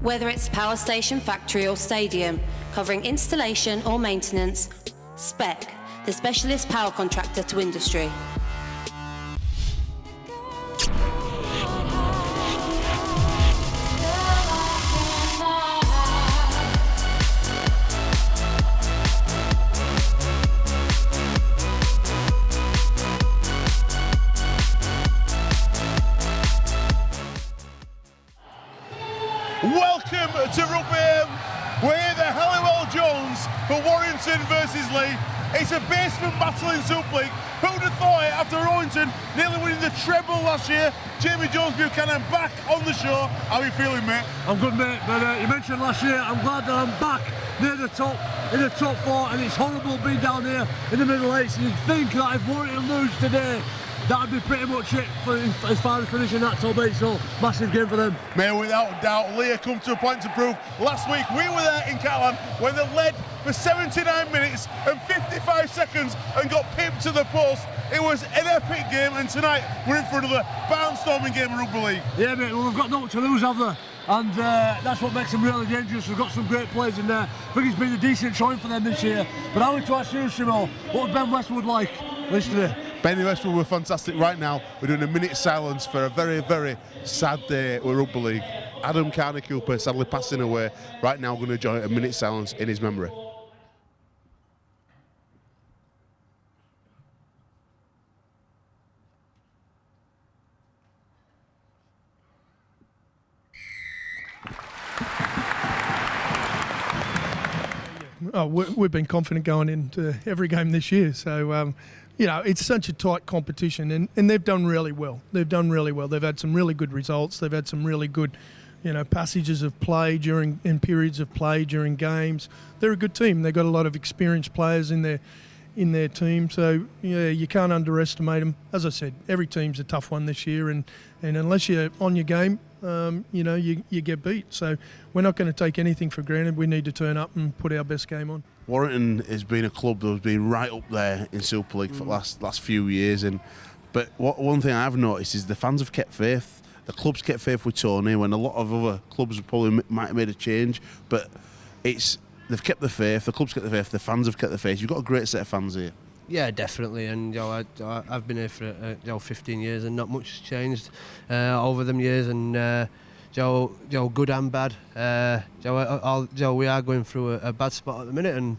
Whether it's power station, factory or stadium, covering installation or maintenance, Spec, the specialist power contractor to industry. Welcome to Rugby. We're here at Halliwell Jones for Warrington versus Leigh. It's a basement battle in Super League. Who would have thought it after Warrington nearly winning the treble last year? Jamie Jones Buchanan back on the show. How are you feeling, mate? I'm good, mate, but you mentioned last year, I'm glad that I'm back near the top, in the top four, and it's horrible being down here in the middle eight. You'd think that if Warrington lose today, that'd be pretty much it for as far as finishing that top eight, so massive game for them. Mate, without doubt, Leigh come to a point to prove. Last week we were there in Catalan when they led for 79 minutes and 55 seconds and got pipped to the post. It was an epic game, and tonight we're in for another barnstorming game of Rugby League. Yeah, mate, well, we've got nothing to lose, have they? And that's what makes them really dangerous. We've got some great players in there. I think it's been a decent showing for them this year. But I want to ask you, Shimo, what would Ben Westwood like yesterday? Benny Westwood were fantastic. Right now, we're doing a minute silence for a very, very sad day with Rugby League. Adam Carney Cooper sadly passing away. Right now, we're going to join a minute silence in his memory. Oh, we've been confident going into every game this year. So, you know, it's such a tight competition, and they've done really well. They've done really well. They've had some really good results. They've had some really good, you know, passages of play in periods of play during games. They're a good team. They've got a lot of experienced players in their team. So, yeah, you can't underestimate them. As I said, every team's a tough one this year, and unless you're on your game, you know, you get beat. So we're not going to take anything for granted. We need to turn up and put our best game on. Warrington has been a club that's been right up there in Super League for the last few years, but one thing I've noticed is the fans have kept faith. The club's kept faith with Tony when a lot of other clubs probably might have made a change, but they've kept the faith. The club's kept the faith. The fans have kept the faith. You've got a great set of fans here. Yeah, definitely, and you know, I've been here for 15 years, and not much has changed over them years, and good and bad. We are going through a bad spot at the minute, and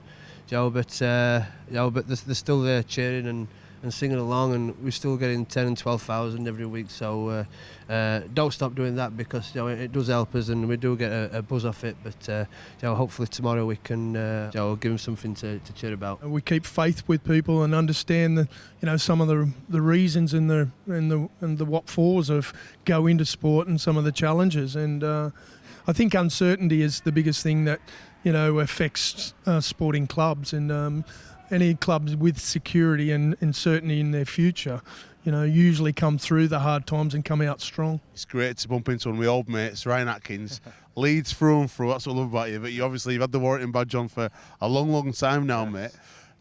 but they're still there cheering and singing along, and we're still getting 10 and 12,000 every week. So don't stop doing that, because it does help us, and we do get a buzz off it. But hopefully tomorrow we can give them something to cheer about. We keep faith with people and understand some of the reasons and the what fors of go into sport and some of the challenges. And I think uncertainty is the biggest thing that affects sporting clubs, and any clubs with security and certainty in their future, usually come through the hard times and come out strong. It's great to bump into one of my old mates, Ryan Atkins. Leeds through and through, that's what I love about you. But you've had the Warrington badge on for a long, long time now, mate.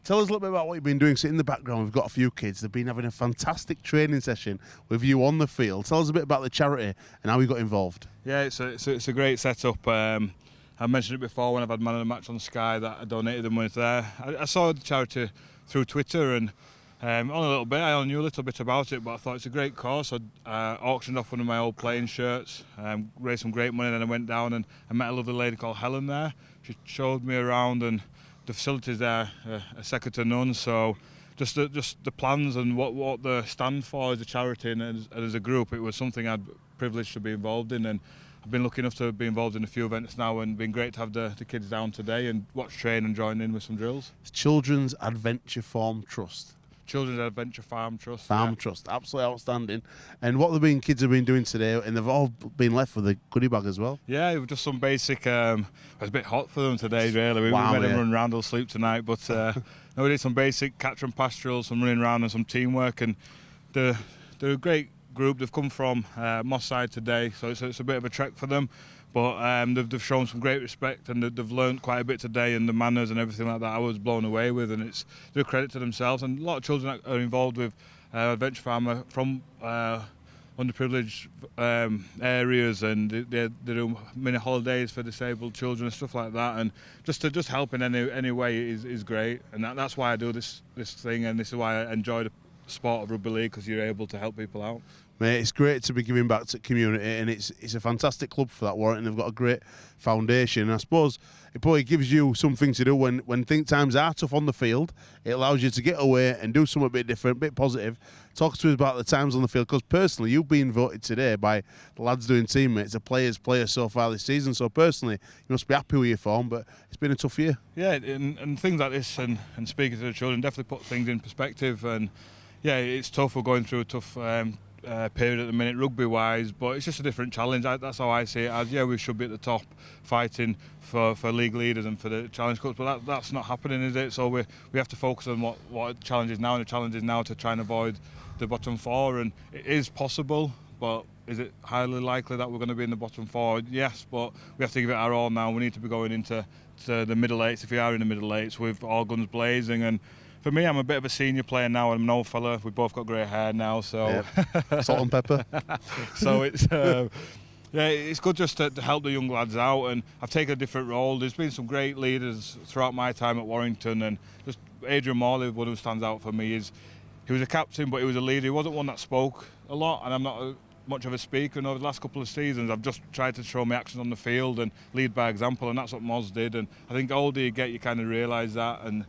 Tell us a little bit about what you've been doing. So in the background, we've got a few kids. They've been having a fantastic training session with you on the field. Tell us a bit about the charity and how you got involved. Yeah, it's a great setup. I mentioned it before when I've had Man of the Match on Sky that I donated the money there. I saw the charity through Twitter, and on a little bit, I only knew a little bit about it, but I thought it's a great cause. I auctioned off one of my old playing shirts, raised some great money, and then I went down and I met a lovely lady called Helen there. She showed me around, and the facilities there are second to none. So just the plans and what they stand for as a charity and as a group, it was something I'd privileged to be involved in, and I've been lucky enough to be involved in a few events now, and been great to have the kids down today and watch train and join in with some drills. Children's Adventure Farm Trust. Children's Adventure Farm Trust. Trust, absolutely outstanding. And what kids have been doing today, and they've all been left with a goodie bag as well. Yeah, it was just some basic. It was a bit hot for them today, really. We made them run around, they'll sleep tonight, but we did some basic catch and pass drills, some running around and some teamwork, and they're a great group. They've come from Moss Side today, so it's a bit of a trek for them, but they've shown some great respect, and they've learned quite a bit today, and the manners and everything like that I was blown away with, and it's a credit to themselves. And a lot of children that are involved with Adventure Farm are from underprivileged areas, and they do mini holidays for disabled children and stuff like that, and just help in any way is great, and that's why I do this thing, and this is why I enjoy the sport of rugby league, because you're able to help people out. Mate, it's great to be giving back to the community, and it's a fantastic club for that, Warrington. They've got a great foundation, and I suppose it probably gives you something to do when times are tough on the field. It allows you to get away and do something a bit different, a bit positive. Talk to us about the times on the field, because personally, you've been voted today by the lads doing teammates, a players so far this season. So personally, you must be happy with your form, but it's been a tough year. Yeah, and things like this and speaking to the children definitely put things in perspective. And yeah, it's tough. We're going through a tough period at the minute, rugby-wise, but it's just a different challenge. That's how I see it. As yeah, we should be at the top, fighting for league leaders and for the Challenge Cups, but that's not happening, is it? So we have to focus on what the challenge is now, and the challenge is now to try and avoid the bottom four. And it is possible, but is it highly likely that we're going to be in the bottom four? Yes, but we have to give it our all now. We need to be going into the middle eights, if we are in the middle eights, with all guns blazing. And for me, I'm a bit of a senior player now. I'm an old fella. We've both got grey hair now, so yeah. Salt and pepper. So it's yeah, it's good just to help the young lads out. And I've taken a different role. There's been some great leaders throughout my time at Warrington, and just Adrian Morley, one who stands out for me, is he was a captain, but he was a leader. He wasn't one that spoke a lot, and I'm not much of a speaker. And over the last couple of seasons, I've just tried to show my actions on the field and lead by example, and that's what Moz did. And I think the older you get, you kind of realise that, and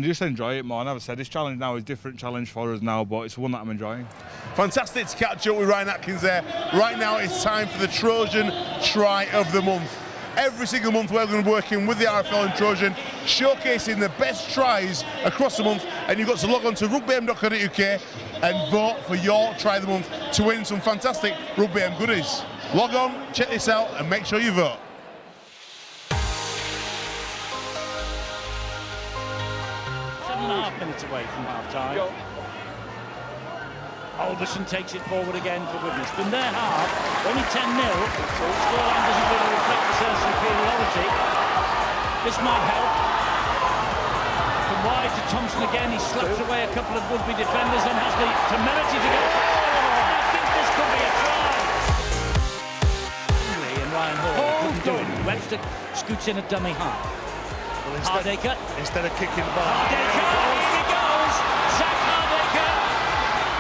just enjoy it more. And as I said, this challenge now is a different challenge for us now, but it's one that I'm enjoying. Fantastic to catch up with Ryan Atkins there. Right now it's time for the Trojan Try of the Month. Every single month we're going to be working with the RFL and Trojan, showcasing the best tries across the month, and you've got to log on to rugbym.co.uk and vote for your Try of the Month to win some fantastic Rugby M goodies. Log on, check this out, and make sure you vote. 7.5 minutes away from half-time. Alderson takes it forward again for Widnes. From their half, only 10-0, so the scoreline doesn't really reflect the sense of superiority. This might help. From wide to Thompson again, he slaps away a couple of would-be defenders and has the temerity to go. Oh, I think this could be a try. And Ryan Hall couldn't do it. Webster scoots in a dummy half. Well, instead of kicking the ball. Hardacre, here he goes! Zach Hardacre!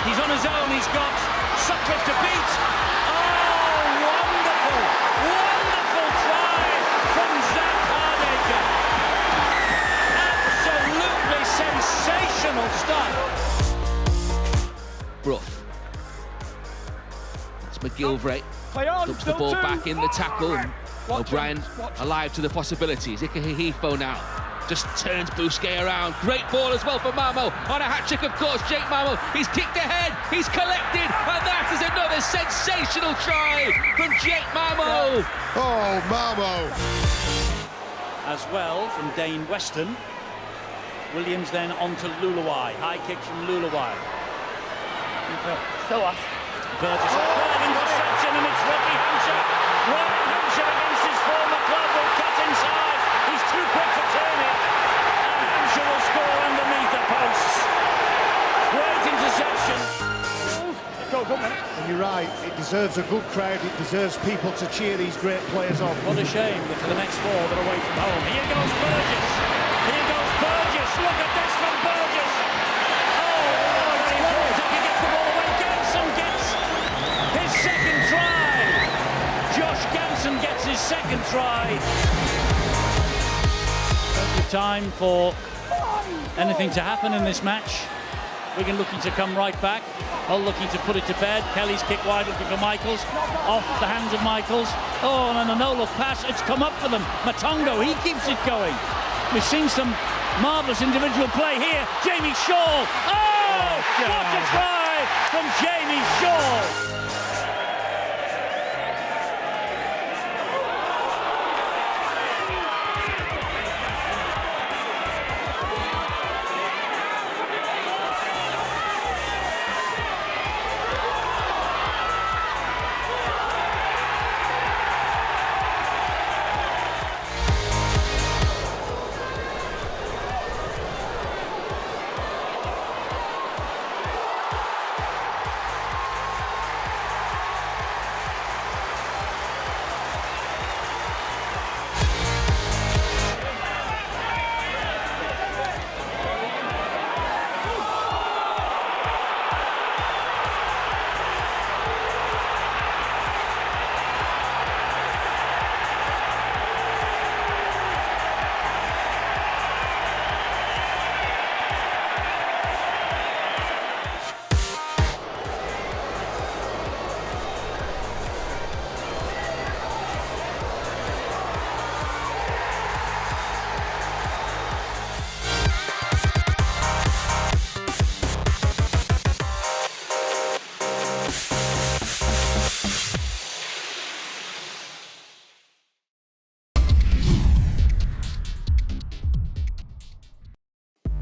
He's on his own, he's got Sutcliffe to beat! Oh, wonderful! Wonderful try from Zach Hardacre! Absolutely sensational stuff! Brough. That's McGilvray. Dumps the ball back in the tackle. And O'Brien alive to the possibilities. Ikehihifo now just turns Bousquet around. Great ball as well for Mamo on a hat-trick, of course. Jake Mamo, he's kicked ahead, he's collected, and that is another sensational try from Jake Mamo. Oh, Mamo. As well from Dane Weston. Williams then on to Luluai. High kick from Luluai. Burgess, interception, and it's Rocky Hampshire. Rocky Hampshire against his former club will cut inside. He's too quick for Tierney. And Hampshire will score underneath the posts. Great interception. And you're right, it deserves a good crowd, it deserves people to cheer these great players on. What a shame that for the next four they're away from home. Here goes Burgess. Here goes Burgess. Look at this from Burgess. Oh, it's close. He gets the ball away. Ganson gets his second try. Josh Ganson gets his second try. Plenty of time for anything to happen in this match. Wigan looking to come right back. Hull looking to put it to bed. Kelly's kick wide looking for Michaels. Off the hands of Michaels. Oh, and a no-look pass. It's come up for them. Matongo, he keeps it going. We've seen some marvellous individual play here. Jamie Shaw. Oh, what a try from Jamie Shaw.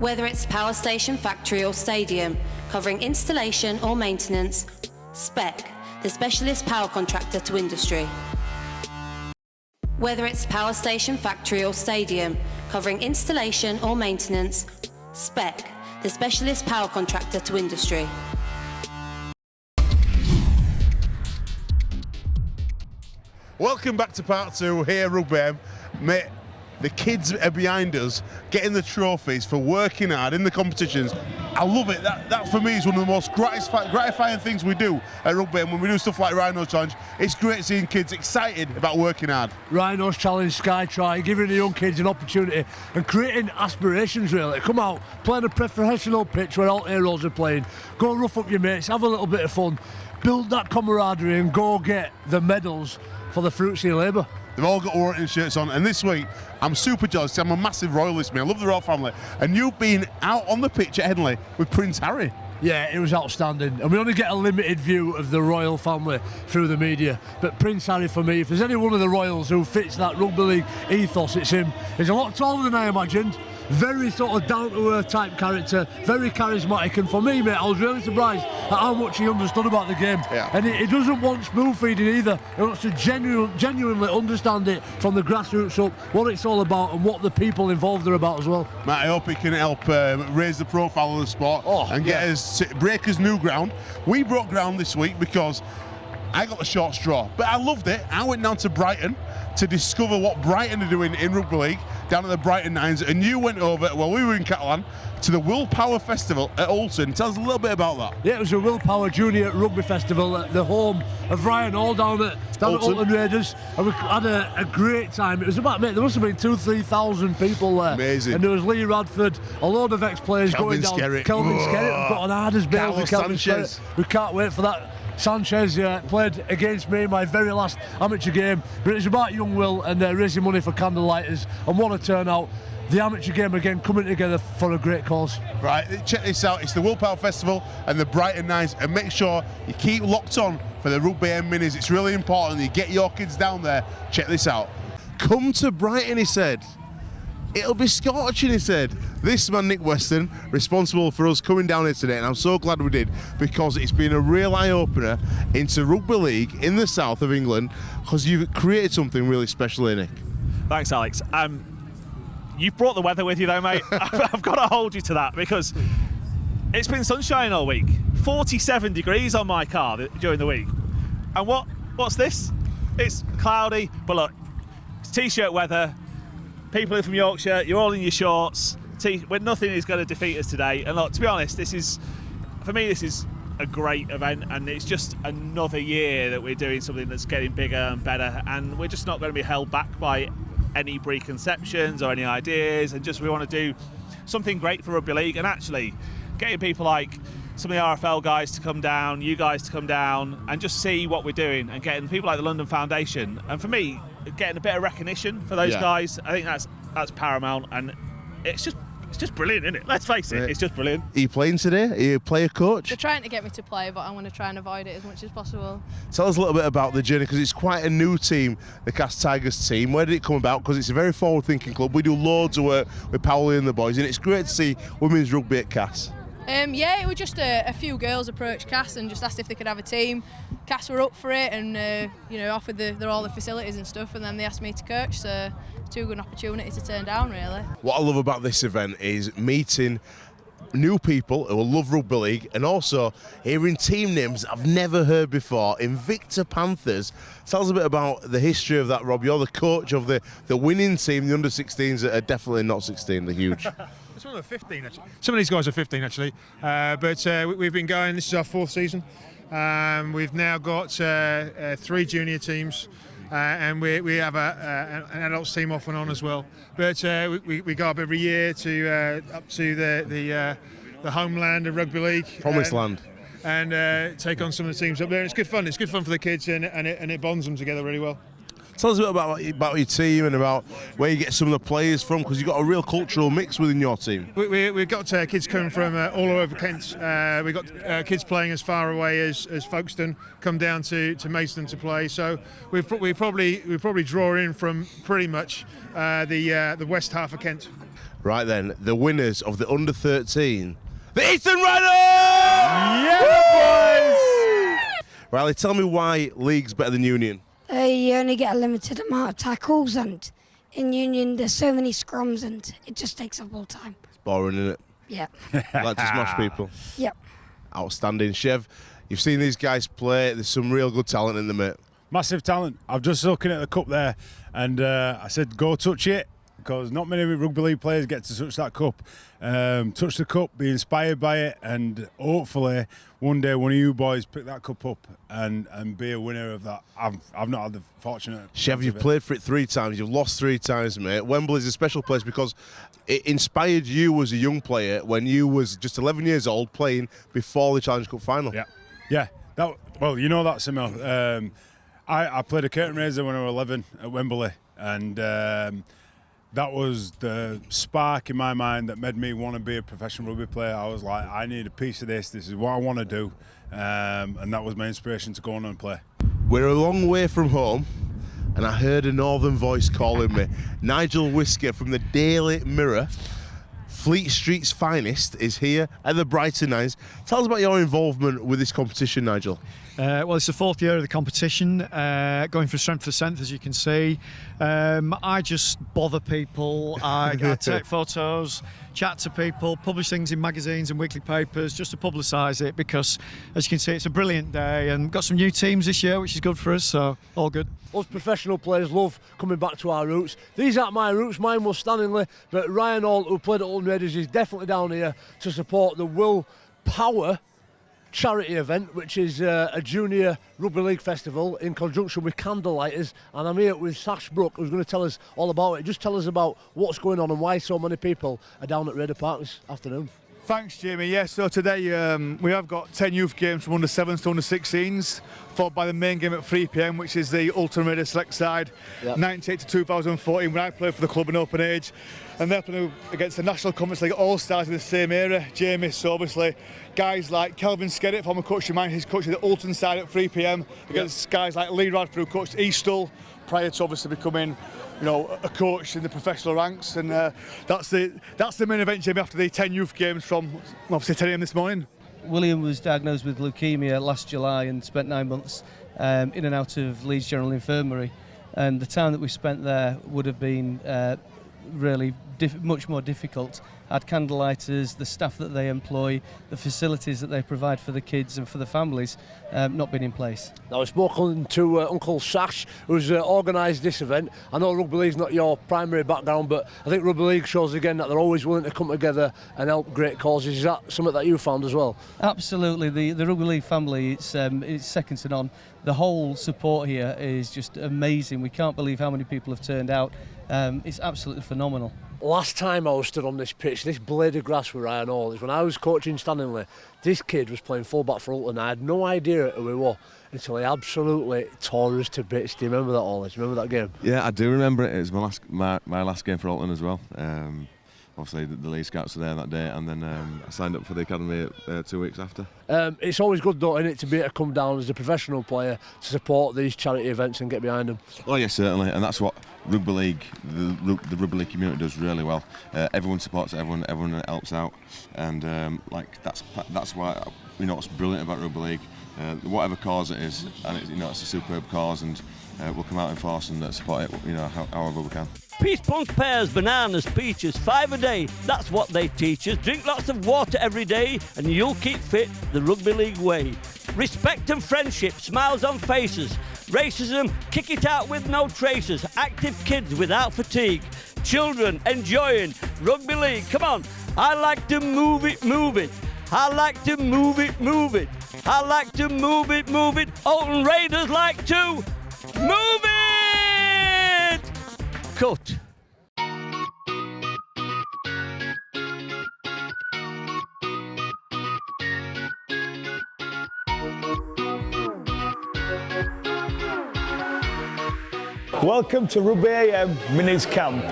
Whether it's power station, factory or stadium, covering installation or maintenance, Spec, the specialist power contractor to industry. Whether it's power station, factory or stadium, covering installation or maintenance, Spec, the specialist power contractor to industry. Welcome back to part 2 here, Rugby. Mate, the kids are behind us getting the trophies for working hard in the competitions. I love it. That for me is one of the most gratifying things we do at Rugby. And when we do stuff like Rhino's Challenge, it's great seeing kids excited about working hard. Rhino's Challenge, Sky Try, giving the young kids an opportunity and creating aspirations really. Come out, play on a professional pitch where all heroes are playing, go rough up your mates, have a little bit of fun, build that camaraderie and go get the medals for the fruits of your labour. They've all got Warrington shirts on, and this week I'm super jealous. I'm a massive royalist, man. I love the royal family, and you've been out on the pitch at Henley with Prince Harry. Yeah, it was outstanding, and we only get a limited view of the royal family through the media. But Prince Harry, for me, if there's any one of the royals who fits that rugby league ethos, it's him. He's a lot taller than I imagined. Very sort of down-to-earth type character, very charismatic, and for me, mate, I was really surprised at how much he understood about the game. Yeah. And he doesn't want spoon-feeding either. He wants to genuinely understand it from the grassroots up, what it's all about and what the people involved are about as well. Matt, I hope he can help raise the profile of the sport and get us break us new ground. We broke ground this week because I got the short straw, but I loved it. I went down to Brighton to discover what Brighton are doing in Rugby League down at the Brighton Nines, and you went over, while we were in Catalan, to the Willpower Festival at Oulton. Tell us a little bit about that. Yeah, it was a Willpower Junior Rugby Festival at the home of Ryan Hall down at Oulton Raiders, and we had a great time. It was about, mate, there must have been 2,000-3,000 people there. Amazing. And there was Lee Radford, a load of ex-players going down. Kelvin Skerritt, we've got an hard as bales with Kelvin Skerritt. We can't wait for that. Sanchez played against me in my very last amateur game, but it's about young Will and raising money for candlelighters, and what a turnout. The amateur game again coming together for a great cause. Right, check this out. It's the Willpower Festival and the Brighton Nines, and make sure you keep locked on for the Rugby M Minis. It's really important that you get your kids down there. Check this out. Come to Brighton, he said. It'll be scorching, he said. This man, Nick Weston, responsible for us coming down here today, and I'm so glad we did, because it's been a real eye-opener into Rugby League in the south of England, because you've created something really special here, Nick. Thanks, Alex. You've brought the weather with you though, mate. I've got to hold you to that, because it's been sunshine all week. 47 degrees on my car during the week. And what's this? It's cloudy, but look, it's t-shirt weather. People from Yorkshire, you're all in your shorts. Nothing is going to defeat us today. And look, to be honest, for me, this is a great event, and it's just another year that we're doing something that's getting bigger and better, and we're just not going to be held back by any preconceptions or any ideas, and we want to do something great for Rugby League, and actually getting people like some of the RFL guys to come down, you guys to come down and just see what we're doing, and getting people like the London Foundation, and for me, getting a bit of recognition for those guys. I think that's paramount, and it's just brilliant, isn't it? Let's face it, it's just brilliant. Are you playing today? Are you a player coach? They're trying to get me to play, but I'm going to try and avoid it as much as possible. Tell us a little bit about the journey, because it's quite a new team, the Cass Tigers team. Where did it come about? Because it's a very forward-thinking club. We do loads of work with Powley and the boys, and it's great to see women's rugby at Cass. Yeah, it was just a few girls approached Cass and just asked if they could have a team. Cass were up for it, and offered all the facilities and stuff, and then they asked me to coach, so too good an opportunity to turn down, really. What I love about this event is meeting new people who will love Rugby League, and also hearing team names I've never heard before. Invicta Panthers. Tell us a bit about the history of that, Rob. You're the coach of the winning team, the under-16s that are definitely not 16, they're huge. Some of them are 15, actually. Some of these guys are 15, actually. But we've been going, this is our 4th season. We've now got 3 junior teams, and we have an adults team off and on as well. But we go up every year to up to the homeland of Rugby League. Promised land. And take on some of the teams up there. It's good fun. It's good fun for the kids, and it bonds them together really well. Tell us a bit about your team and about where you get some of the players from, because you've got a real cultural mix within your team. We've got kids coming from all over Kent. We've got kids playing as far away as Folkestone, come down to Maidstone to play. So we probably draw in from pretty much the west half of Kent. Right then, the winners of the under-13, the Eastern Riders! Yeah, boys! Riley, tell me why League's better than Union. You only get a limited amount of tackles, and in Union there's so many scrums and it just takes up all time. It's boring, isn't it? Yeah. Like to smash people. Yep. Outstanding. Chev, you've seen these guys play. There's some real good talent in them, mate. Massive talent. I'm just looking at the cup there, and I said, go touch it, because not many rugby league players get to touch that cup. Touch the cup, be inspired by it, and hopefully one day one of you boys pick that cup up and be a winner of that. I've not had the fortunate. Chev, you've played for it 3 times. You've lost 3 times, mate. Wembley's a special place because it inspired you as a young player when you was just 11 years old playing before the Challenge Cup final. Yeah. Well, you know that, Simil. I played a curtain raiser when I was 11 at Wembley, and that was the spark in my mind that made me want to be a professional rugby player. I was like, I need a piece of this. This is what I want to do, and that was my inspiration to go on and play. We're a long way from home, and I heard a northern voice calling me. Nigel Whisker from the Daily Mirror, Fleet Street's finest, is here at the Brighton Nines. Tell us about your involvement with this competition, Nigel. Well, it's the 4th year of the competition, going from strength to strength, as you can see. I just bother people. I take photos, chat to people, publish things in magazines and weekly papers just to publicise it, because, as you can see, it's a brilliant day, and we've got some new teams this year, which is good for us, so all good. Us professional players love coming back to our roots. These aren't my roots, mine was Stanley, but Ryan Hall, who played at Ulton Raiders, is definitely down here to support the Will Power charity event, which is a junior rugby league festival in conjunction with Candlelighters, and I'm here with Sash Brook, who's going to tell us all about it. Just tell us about what's going on and why so many people are down at Raider Park this afternoon. Thanks, Jamie. Yes, so today we have got 10 youth games from under 7s to under 16s, followed by the main game at 3 p.m, which is the Ultimate Raider Select side, 98 to 2014, when I played for the club in open age. And they're playing against the National Conference League All-Stars in the same era, Jamie. So obviously, guys like Kelvin Skerritt, former coach of mine, he's coaching the Ulton side at 3 p.m, against guys like Lee Radford, who coached Eastall, prior to obviously becoming, a coach in the professional ranks, and that's the main event, Jamie, after the 10 youth games from obviously 10 a.m. this morning. William was diagnosed with leukemia last July and spent 9 months in and out of Leeds General Infirmary, and the time that we spent there would have been really much more difficult had Candlelighters, the staff that they employ, the facilities that they provide for the kids and for the families not been in place. Now, I've spoken to Uncle Sash, who's organised this event. I know rugby league's not your primary background, but I think rugby league shows again that they're always willing to come together and help great causes. Is that something that you found as well? Absolutely. The rugby league family, it's second to none. The whole support here is just amazing. We can't believe how many people have turned out. It's absolutely phenomenal. Last time I was stood on this pitch, this blade of grass with Ryan Hall, is when I was coaching Stanley. This kid was playing fullback for Ulton. I had no idea who he was until he absolutely tore us to bits. Do you remember that, Ollie? Do you remember that game? Yeah, I do remember it. It was my last game for Ulton as well. Obviously, the Leeds Scouts were there that day, and then I signed up for the academy 2 weeks after. It's always good, though, isn't it, to be able to come down as a professional player to support these charity events and get behind them? Oh, yes, certainly, and that's what rugby league, the rugby league community does really well. Everyone supports everyone helps out, and that's why what's brilliant about rugby league. Whatever cause it is, and it's a superb cause, and we'll come out in force and support it, however we can. Peach plums, pears, bananas, peaches, 5 a day. That's what they teach us. Drink lots of water every day and you'll keep fit the rugby league way. Respect and friendship, smiles on faces. Racism, kick it out with no traces. Active kids without fatigue. Children enjoying rugby league. Come on, I like to move it, move it. I like to move it, move it. I like to move it, move it. Ulton Raiders like to move it! Cut. Welcome to Rugby AM Minis Camp.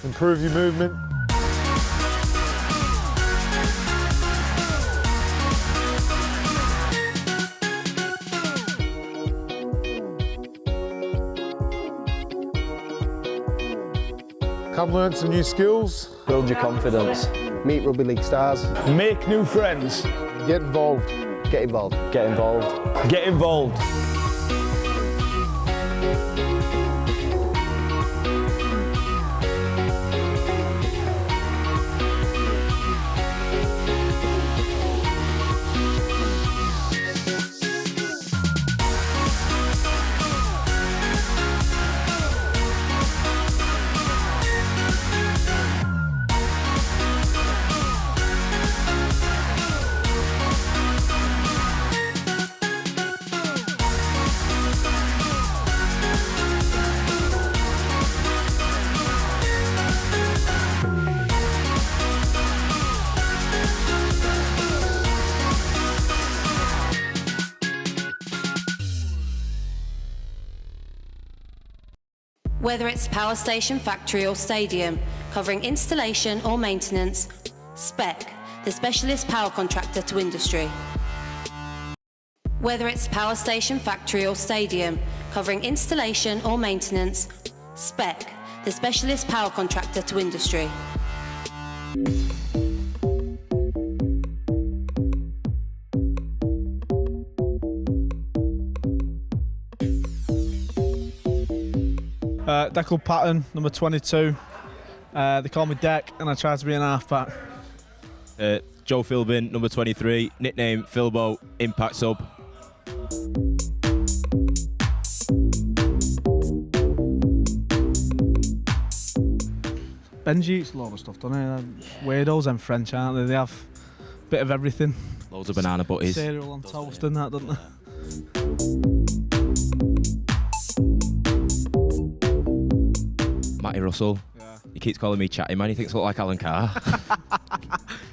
Improve your movement. Come learn some new skills. Build your confidence. Meet rugby league stars. Make new friends. Get involved. Get involved. Get involved. Get involved. Whether it's power station, factory or stadium, covering installation or maintenance, Spec, the specialist power contractor to industry. Whether it's power station, factory or stadium, covering installation or maintenance, Spec, the specialist power contractor to industry. Declan Patton, number 22. They call me Deck, and I try to be an halfback. Joe Philbin, number 23, nickname Philbo, impact sub. Benji eats a lot of stuff, doesn't he? They're weirdos and French, aren't they? They have a bit of everything. Loads of banana butties. Cereal on toast and that, don't they? Matty Russell. Yeah. He keeps calling me Chatty Man. He thinks I look like Alan Carr.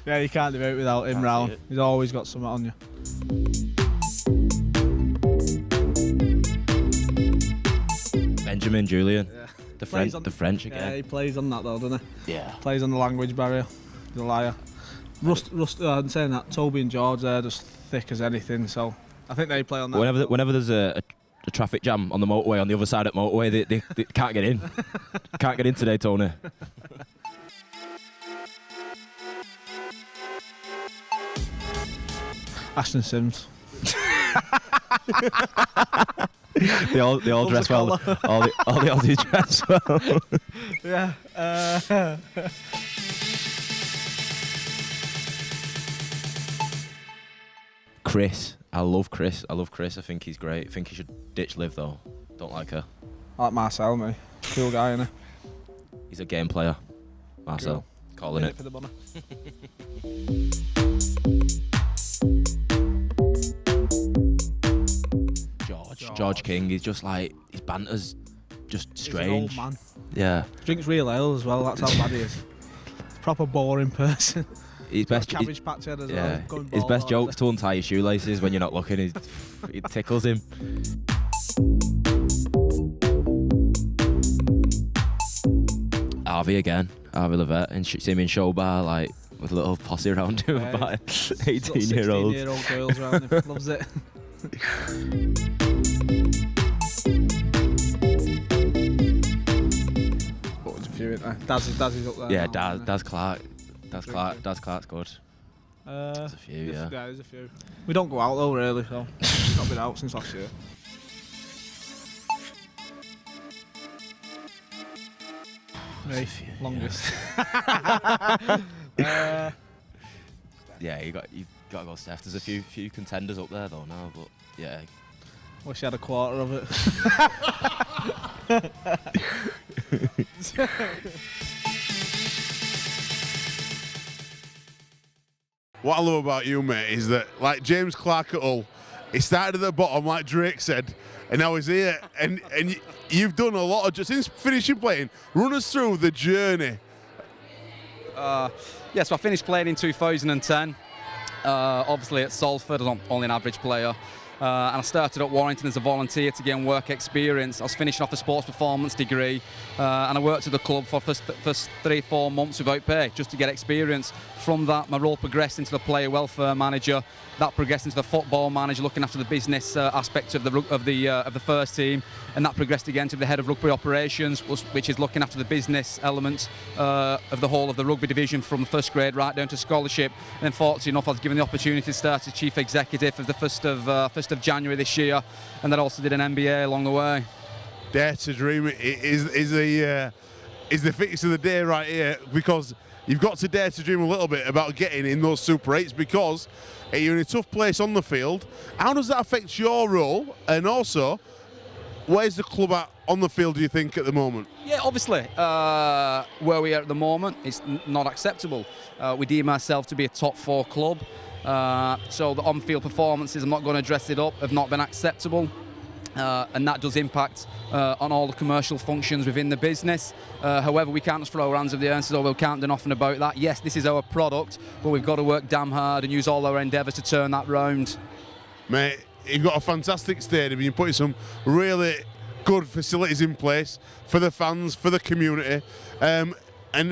Yeah, you can't do it without him round. He's always got something on you. Benjamin Julian. Yeah. The French again. Yeah, he plays on that though, doesn't he? Yeah. Plays on the language barrier. He's a liar. I'm saying that Toby and George, they're just thick as anything, so I think they play on that. Whenever there's a traffic jam on the motorway, on the other side of the motorway, they can't get in. Can't get in today, Tony. Ashton Sims. they all dress well. All the Aussies dress well. Yeah. Chris. I love Chris. I think he's great. I think he should ditch Liv though. Don't like her. I like Marcel, mate. Cool guy, isn't he? He's a game player. Marcel. Cool. Calling it. For the money. George King. He's just like, his banter's just strange. He's an old man. Yeah. Drinks real ale as well. That's how bad he is. Proper boring person. His best cabbage patch head as yeah. well. His best joke's to untie your shoelaces when you're not looking. It tickles him. Harvey again. Harvey Levette. And see him in show bar, like, with a little posse around him, about 18-year-olds. 16-year-old girls around him. Loves it. What was a few, isn't there? Daz is up there. Yeah, now, Daz Clark. Daz Clark's good. There's a few, yeah. Yeah, there's a few. We don't go out though, really, so we've not been out since last year. Me, longest. Yeah, you got to go Steph. There's a few contenders up there though now, but yeah. Wish you had a quarter of it. What I love about you, mate, is that, like James Clark at Hull, he started at the bottom, like Drake said, and now he's here. And you've done a lot of, just since finishing playing, run us through the journey. Yeah, so I finished playing in 2010. Obviously at Salford, I was only an average player. and I started at Warrington as a volunteer to gain work experience. I was finishing off a sports performance degree, and I worked at the club for first 3-4 months without pay, just to get experience. From that, my role progressed into the player welfare manager. That progressed into the football manager, looking after the business aspect of the first team, and that progressed again to the head of rugby operations, which is looking after the business element of the whole of the rugby division from first grade right down to scholarship. And then, fortunately enough, I was given the opportunity to start as chief executive of the 1st of January this year, and then also did an MBA along the way. Dare to dream is the fix of the day right here, because you've got to dare to dream a little bit about getting in those Super 8s, because you're in a tough place on the field. How does that affect your role? And also, where's the club at on the field, do you think, at the moment? Yeah, obviously, where we are at the moment is not acceptable. We deem ourselves to be a top 4 club, so the on-field performances, I'm not going to dress it up, have not been acceptable. And that does impact on all the commercial functions within the business. However, we can't just throw our hands up the air and say, oh, we can't do nothing about that. Yes, this is our product, but we've got to work damn hard and use all our endeavours to turn that round. Mate, you've got a fantastic stadium. You're putting some really good facilities in place for the fans, for the community. And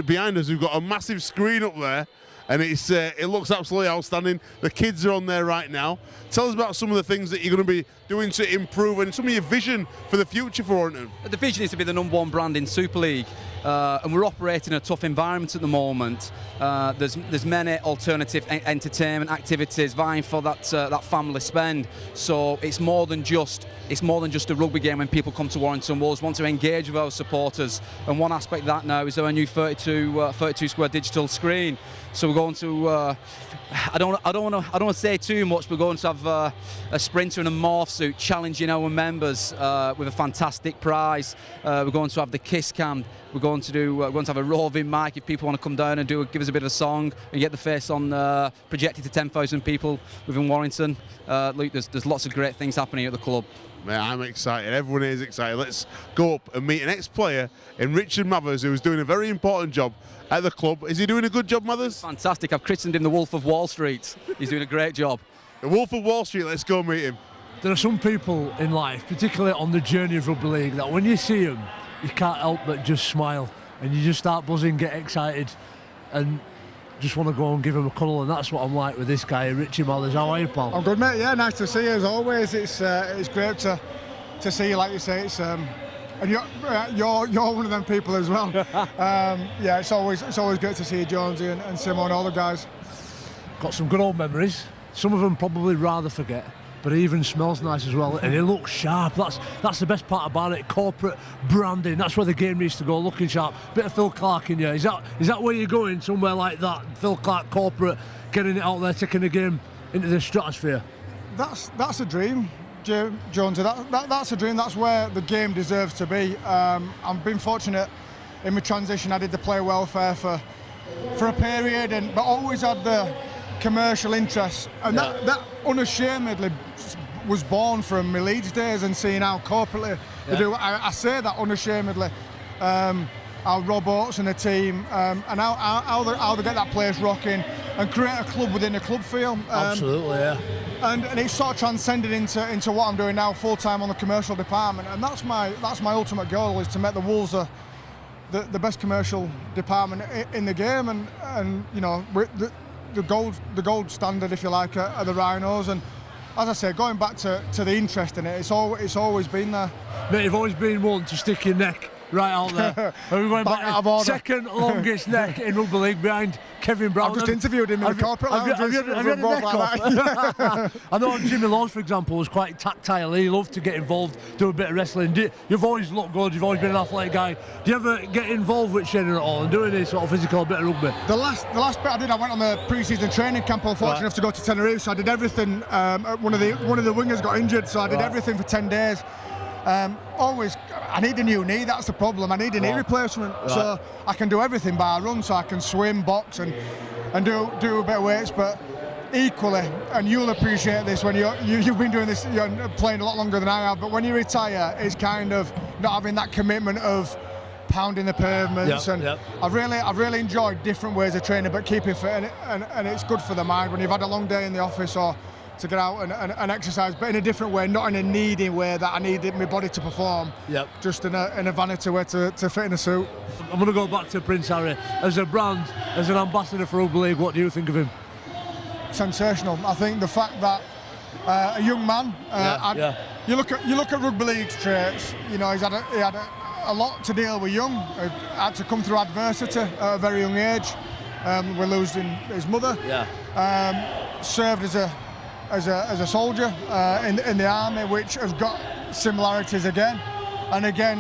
behind us, we've got a massive screen up there, and it looks absolutely outstanding. The kids are on there right now. Tell us about some of the things that you're going to be doing to improve and some of your vision for the future for Warrington. The vision is to be the #1 brand in Super League, and we're operating in a tough environment at the moment. There's many alternative entertainment activities vying for that family spend. So it's more than just a rugby game when people come to Warrington. We always want to engage with our supporters, and one aspect of that now is our new 32 square digital screen. So we're going to, I don't want to say too much. We're going to have a sprinter and a morph suit challenging our members with a fantastic prize. We're going to have the kiss cam. We're going to have a roving mic if people want to come down and give us a bit of a song and get the face on projected to 10,000 people within Warrington. Look, there's lots of great things happening at the club. Mate, I'm excited. Everyone is excited. Let's go up and meet an ex-player in Richard Mathers, who is doing a very important job at the club. Is he doing a good job, Mathers? Fantastic. I've christened him the Wolf of Wall Street. He's doing a great job. The Wolf of Wall Street. Let's go meet him. There are some people in life, particularly on the journey of rugby league, that when you see them, you can't help but just smile, and you just start buzzing, get excited, and just want to go and give him a cuddle. And that's what I'm like with this guy, Richie Mathers. How are you, pal? I'm good, mate. Yeah, nice to see you as always. It's great to see you, like you say. It's and you're one of them people as well. Yeah, it's always great to see you, Jonesy and Simon, all the guys. Got some good old memories. Some of them probably rather forget, but he even smells nice as well, and he looks sharp. That's the best part about it. Corporate branding. That's where the game needs to go. Looking sharp. Bit of Phil Clark in you. Is that where you're going? Somewhere like that? Phil Clark corporate, getting it out there, taking the game into the stratosphere. That's a dream, Jonesy. That's a dream. That's where the game deserves to be. I've been fortunate in my transition. I did the player welfare for a period, but always had the commercial interest, and that unashamedly was born from my Leeds days and seeing how corporately they do. I say that unashamedly. How Rob Oates and the team, and how they get that place rocking and create a club within a club feel. Absolutely, yeah. And it's sort of transcended into what I'm doing now, full time on the commercial department, and that's my ultimate goal, is to make the Wolves the best commercial department in the game, and you know, the gold standard, if you like, are the Rhinos. And as I say, going back to the interest in it, it's always been there. Mate, you've always been one to stick your neck right out there. And we're going back second longest neck in rugby league behind Kevin Brown. I've just interviewed him in the corporate lounge. Have you had a neck off? I know Jimmy Laws, for example, was quite tactile. He loved to get involved, do a bit of wrestling. You've always looked good. You've always been an athletic guy. Do you ever get involved with Shannon at all and doing this sort of physical bit of rugby? The last bit I did, I went on the pre-season training camp. I was fortunate enough to go to Tenerife, so I did everything. One of the wingers got injured, so I did everything for 10 days. Always, I need a new knee. That's the problem. I need a knee replacement, so I can do everything by run. So I can swim, box, and do a bit of weights. But equally, and you'll appreciate this when you've been doing this, you're playing a lot longer than I have. But when you retire, it's kind of not having that commitment of pounding the pavements. I've really enjoyed different ways of training, but keeping fit, and it's good for the mind when you've had a long day in the office or to get out and exercise, but in a different way, not in a needy way that I needed my body to perform. Yep. Just in a vanity way to fit in a suit. I'm going to go back to Prince Harry. As a brand, as an ambassador for Rugby League, what do you think of him? Sensational. I think the fact that a young man, you look at Rugby League's traits. You know, he had a lot to deal with young. Had to come through adversity at a very young age. We're losing his mother. Served as a soldier in the army, which has got similarities again and again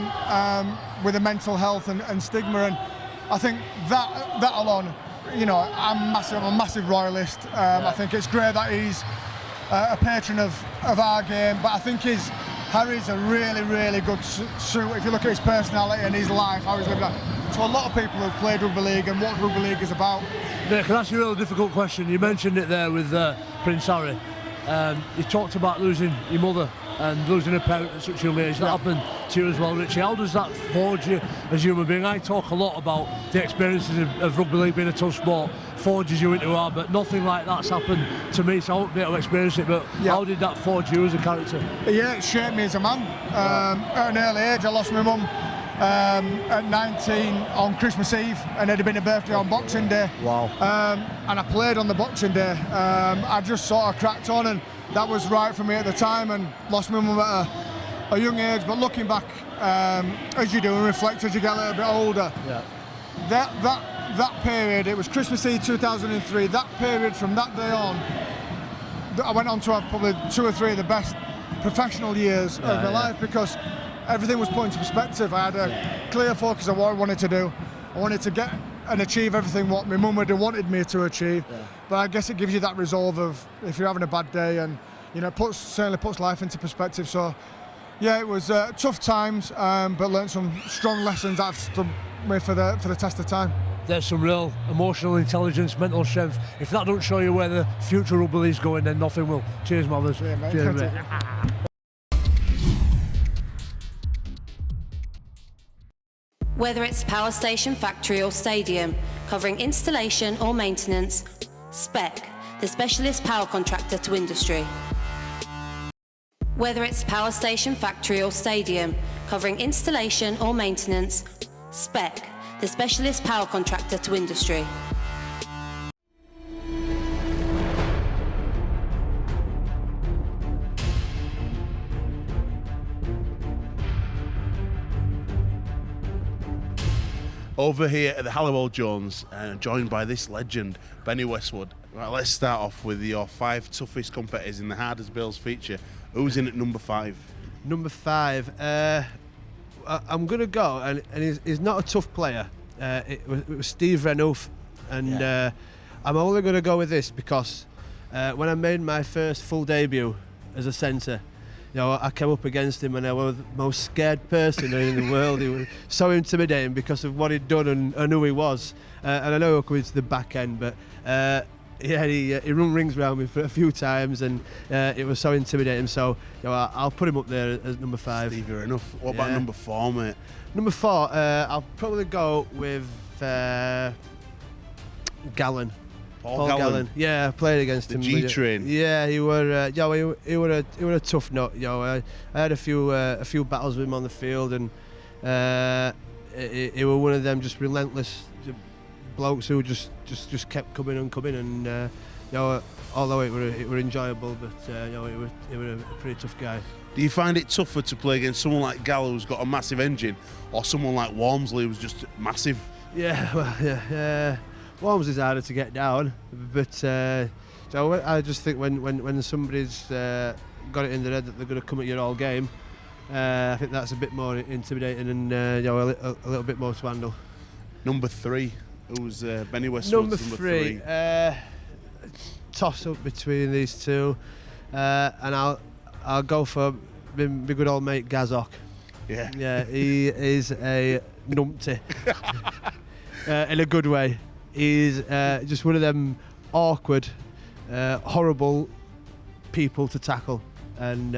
with the mental health and stigma. And I think that alone, you know, I'm a massive royalist. I think it's great that he's a patron of our game, but I think Harry's a really, really good suit. If you look at his personality and his life, how he's lived that. To a lot of people who've played Rugby League and what Rugby League is about. Yeah, can I ask you a really difficult question? You mentioned it there with Prince Harry. You talked about losing your mother and losing a parent at such a young age. That happened to you as well, Richie. How does that forge you as a human being? I talk a lot about the experiences of Rugby League being a tough sport, forges you into art, but nothing like that's happened to me, so I won't be able to experience it. But how did that forge you as a character? Yeah, it shaped me as a man. At an early age, I lost my mum at 19 on Christmas Eve, and it had been a birthday on Boxing Day. Wow. And I played on the Boxing Day. I just sort of cracked on, and that was right for me at the time, and lost my mum at a young age. But looking back, as you do and reflect as you get a little bit older, that period, it was Christmas Eve 2003, that period from that day on, I went on to have probably 2 or 3 of the best professional years of my life, because everything was put into perspective. I had a clear focus on what I wanted to do. I wanted to get and achieve everything what my mum would have wanted me to achieve. But I guess it gives you that resolve of if you're having a bad day, and you know, certainly puts life into perspective. So yeah, it was tough times, but learned some strong lessons that have stood me for the test of time. There's some real emotional intelligence, mental strength. If that don't show you where the future Rugby League's going, then nothing will. Cheers, mothers. Yeah, mate. Cheers, mate. Whether it's power station, factory or stadium, covering installation or maintenance, Spec, the specialist power contractor to industry. Whether it's power station, factory or stadium, covering installation or maintenance, Spec, the specialist power contractor to industry. Over here at the Halliwell Jones, joined by this legend, Benny Westwood. Right, let's start off with your 5 toughest competitors in the Hardest Bills feature. Who's in at number 5? Number 5, I'm going to go, and he's not a tough player. It was Steve Renouf, and I'm only going to go with this because when I made my first full debut as a centre, you know, I came up against him and I was the most scared person in the world. He was so intimidating because of what he'd done and who he was. And I know he'll come into the back end, but he run rings around me for a few times, and it was so intimidating. So you know, I'll put him up there as number 5. Steve, you're enough. What about number 4, mate? Number 4, I'll probably go with Gallen. Paul Gallen. Yeah, I played against him. G-Train. Yeah, he were he were a tough nut. You know, I had a few battles with him on the field, and he were one of them just relentless blokes who just kept coming and coming, and you know, although it were enjoyable, but you know, it were a pretty tough guy. Do you find it tougher to play against someone like Gallen who's got a massive engine, or someone like Walmsley who's just massive? Yeah, well, yeah. Worms is harder to get down, but so I just think when somebody's got it in their head that they're going to come at you all game, I think that's a bit more intimidating and you know, a little bit more to handle. Number 3, who's Benny Westwood's number 3? Toss up between these two, and I'll go for my good old mate Gazok. Yeah, he is a numpty in a good way. He's just one of them awkward, horrible people to tackle, and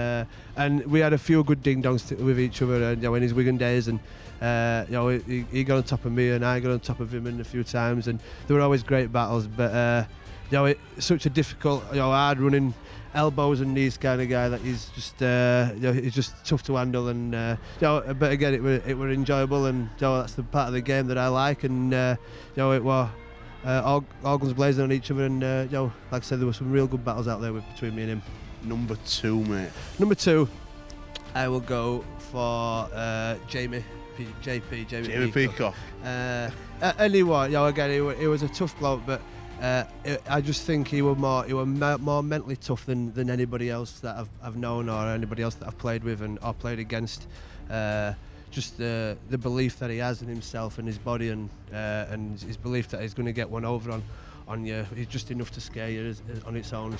we had a few good ding dongs with each other, you know, in his Wigan days, and you know, he got on top of me and I got on top of him a few times, and there were always great battles. But you know, it's such a difficult, you know, hard running elbows and knees kind of guy that he's just he's just tough to handle, and but again it were enjoyable, and that's the part of the game that I like, and it was all guns blazing on each other, and like I said, there were some real good battles out there between me and him. Number 2, mate. Number 2, I will go for Jamie Peacock. Anyway, again, he was a tough bloke, but I just think he was more mentally tough than anybody else that I've known, or anybody else that I've played with or played against. Just the belief that he has in himself and his body, and his belief that he's going to get one over on you. He's just enough to scare you on its own.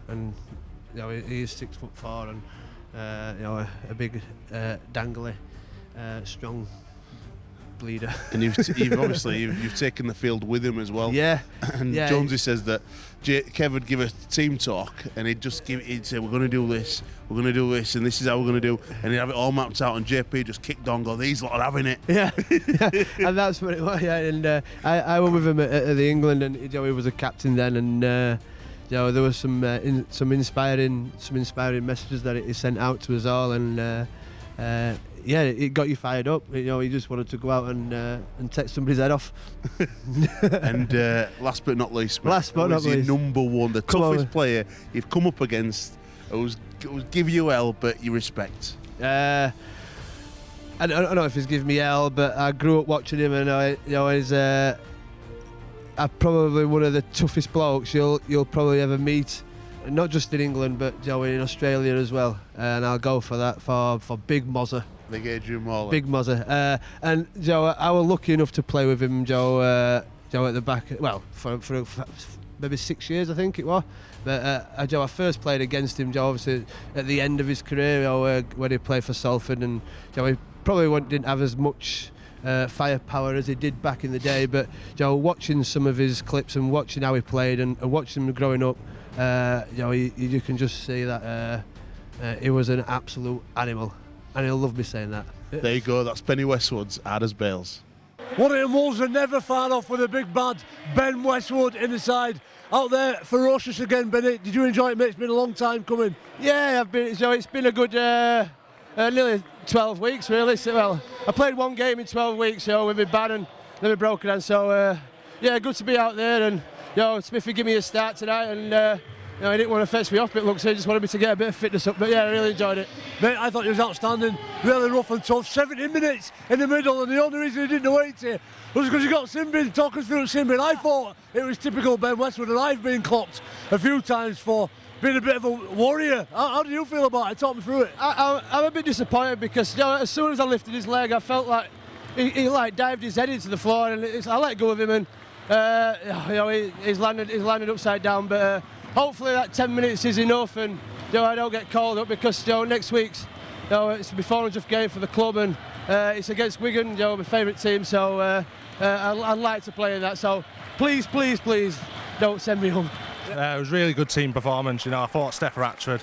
And he is 6'4" and a big dangly, strong bleeder. And you've obviously you've taken the field with him as well. Yeah. And Jonesy says that Kev would give a team talk, and he'd say, we're going to do this, and this is how we're going to do, and he'd have it all mapped out, and JP just kicked on, go, these lot are having it. Yeah. And that's what it was. Yeah. And I was with him at the England, and he was a captain then, and there was some inspiring messages that he sent out to us all, and it got you fired up. You just wanted to go out and take somebody's head off. And last but not least, mate, your number 1, the toughest player you've come up against, who's give you hell but you respect. I don't know if he's giving me hell, but I grew up watching him, and he's probably one of the toughest blokes you'll probably ever meet. Not just in England, but in Australia as well. And I'll go for that for Big Mozza. Big Adrian Morley. Big Mozza. And I was lucky enough to play with him, at the back. Well, for maybe 6 years, I think it was. But I first played against him, obviously at the end of his career, when he played for Salford, and he probably didn't have as much firepower as he did back in the day. But watching some of his clips and watching how he played and watching him growing up, you can just see that he was an absolute animal, and he'll love me saying that. There you go, that's Benny Westwood's hard as Bales. Warrington Wolves are never far off with a big bad Ben Westwood in the side. Out there, ferocious again, Benny. Did you enjoy it, mate? It's been a long time coming. Yeah, it's been a good nearly 12 weeks, really. So, I played one game in 12 weeks, with my bad and then my broken hand. So, good to be out there, and Smithy gave me a start tonight, and he didn't want to fetch me off, but he just wanted me to get a bit of fitness up. But I really enjoyed it. Mate, I thought he was outstanding, really rough and tough. 70 minutes in the middle, and the only reason he didn't wait here was because he got Simbin, talking through Simbin. I thought it was typical Ben Westwood, and I've been clocked a few times for being a bit of a warrior. How do you feel about it? Talk me through it. I'm a bit disappointed because as soon as I lifted his leg, I felt like he dived his head into the floor, and I let go of him, and he's landed upside down. But hopefully that 10 minutes is enough, and I don't get called up, because next week's it's a before and just game for the club, and it's against Wigan, my favourite team. So I'd like to play in that. So please don't send me home. It was a really good team performance. I thought Steph Ratchford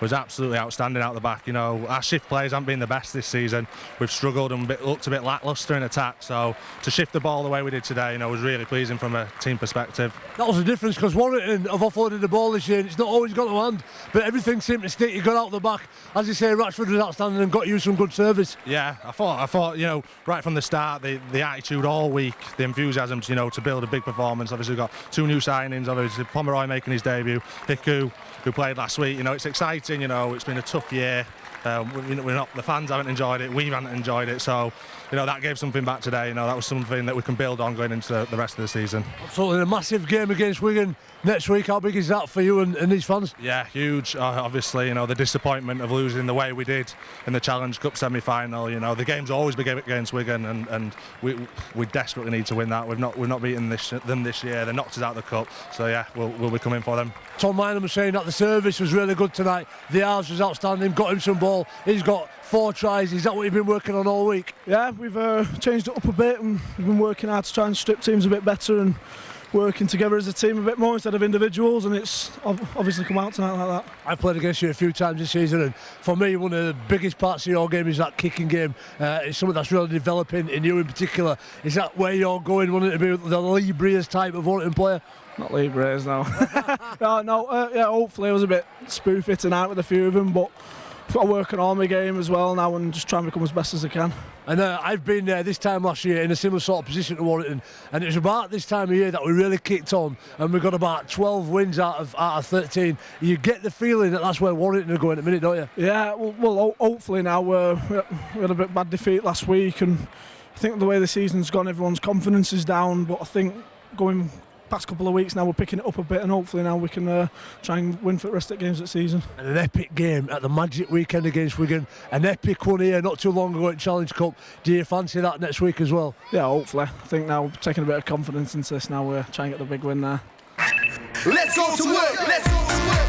was absolutely outstanding out the back. Our shift players haven't been the best this season. We've struggled and looked a bit lacklustre in attack. So to shift the ball the way we did today, was really pleasing from a team perspective. That was the difference, because Warrington have offloaded the ball this year, and it's not always got to hand, but everything seemed to stick. You got out the back, as you say. Ratchford was outstanding and got you some good service. Yeah, I thought right from the start, the attitude all week, the enthusiasm to build a big performance. Obviously we've got 2 new signings. Obviously Pomeroy making his debut, Hiku, who played last week. It's exciting. It's been a tough year. The fans haven't enjoyed it. We haven't enjoyed it. So, that gave something back today. That was something that we can build on going into the rest of the season. Absolutely, a massive game against Wigan next week. How big is that for you and these fans? Yeah, huge. Obviously, the disappointment of losing the way we did in the Challenge Cup semi-final. The game's always been against Wigan, and we desperately need to win that. We've not beaten them this year. They knocked us out of the cup. So yeah, we'll be coming for them. Tom Minor was saying that the service was really good tonight. The hours was outstanding. Got him some ball. He's got 4 tries. Is that what you've been working on all week? Yeah, we've changed it up a bit, and we've been working hard to try and strip teams a bit better and working together as a team a bit more instead of individuals, and it's obviously come out tonight like that. I've played against you a few times this season, and for me, one of the biggest parts of your game is that kicking game. It's something that's really developing in you in particular. Is that where you're going, wanting to be the Lee Breers type of wanting player? Not Lee Breers, no. Yeah, hopefully I was a bit spoofy tonight with a few of them, but I've got to work on all my game as well now and just try and become as best as I can. And I've been there this time last year in a similar sort of position to Warrington, and it was about this time of year that we really kicked on, and we got about 12 wins out of 13. You get the feeling that that's where Warrington are going at the minute, don't you? Yeah, well hopefully now. We had a bit bad defeat last week, and I think the way the season's gone, everyone's confidence is down, but I think going past couple of weeks now we're picking it up a bit, and hopefully now we can try and win for the rest of the games of the season. And an epic game at the Magic weekend against Wigan, an epic one here not too long ago at Challenge Cup. Do you fancy that next week as well? Yeah, hopefully. I think now we're taking a bit of confidence into this now, we're trying to get the big win there. Let's go to work, let's go to work.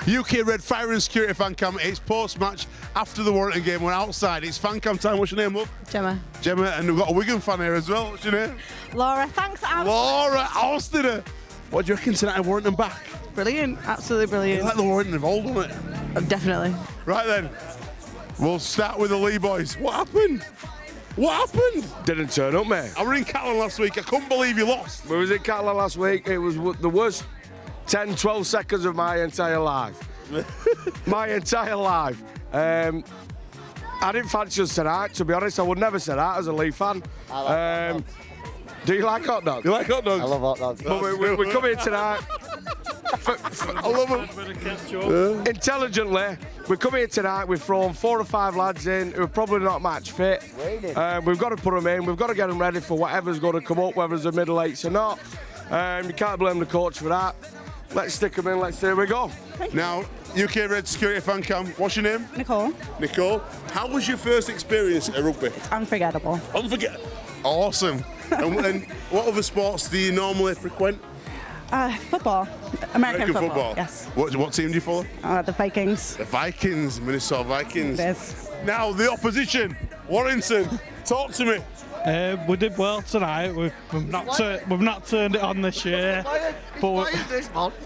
UK Red Fire and Security Fan Cam. It's post-match after the Warrington game. We're outside. It's fan cam time. What's your name, love? Gemma. Gemma, and we've got a Wigan fan here as well. What's your name? Laura, thanks. Laura Alsteiner. What do you reckon tonight? Warrington back? Brilliant, absolutely brilliant. You like the Warrington involved, on it? Definitely. Right then, we'll start with the Lee boys. What happened? What happened? Didn't turn up, mate. I was in Catalan last week. I couldn't believe you lost. We was in Catalan last week. It was the worst 10, 12 seconds of my entire life. My entire life. I didn't fancy us tonight, to be honest. I would never say that as a Leaf fan. I like hot dogs. Do you like hot dogs? You like hot dogs? I love hot dogs. But we come here tonight. I love them. Intelligently, we come here tonight. We've thrown 4 or 5 lads in who are probably not match fit. We've got to put them in. We've got to get them ready for whatever's going to come up, whether it's a middle eights or not. You can't blame the coach for that. Let's stick them in. Let's see. Here we go. Now, UK Red Security Fan Cam. What's your name? Nicole. Nicole. How was your first experience at rugby? Unforgettable. Unforgettable. Awesome. and what other sports do you normally frequent? Football. American football. Yes. What team do you follow? The Vikings. The Vikings, Minnesota Vikings. It is. Now the opposition, Warrington. Talk to me. We did well tonight. We've not turned it on this year, but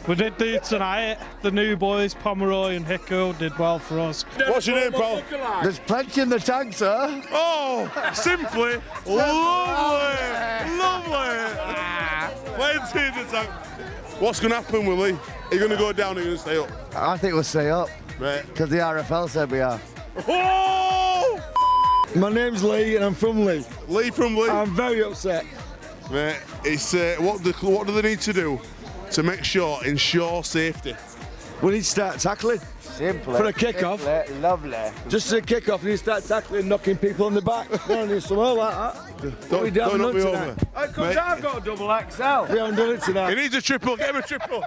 we did do tonight. The new boys, Pomeroy and Hicko, did well for us. What's your name, pal? There's plenty in the tank, sir. Oh, simply lovely. Plenty in the tank. What's going to happen, Willie? Are you going to go down or are you going to stay up? I think we'll stay up. Right. Because the RFL said we are. Oh! My name's Lee and I'm from Lee. Lee from Lee. I'm very upset. Mate, it's what do they need to do to ensure safety? We need to start tackling. Simply. For a kick-off. Lovely. Just a kick-off, you start tackling, knocking people on the back. No, need somewhere like that. Don't knock me over. Because I've got a double XL. We haven't done it tonight. He needs a triple. Get him a triple.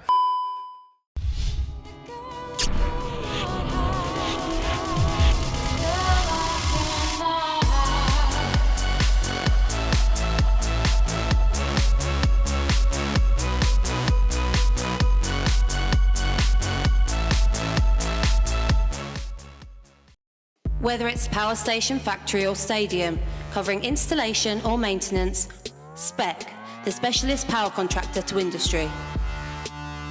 Whether it's power station, factory or stadium, covering installation or maintenance, SPEC, the specialist power contractor to industry.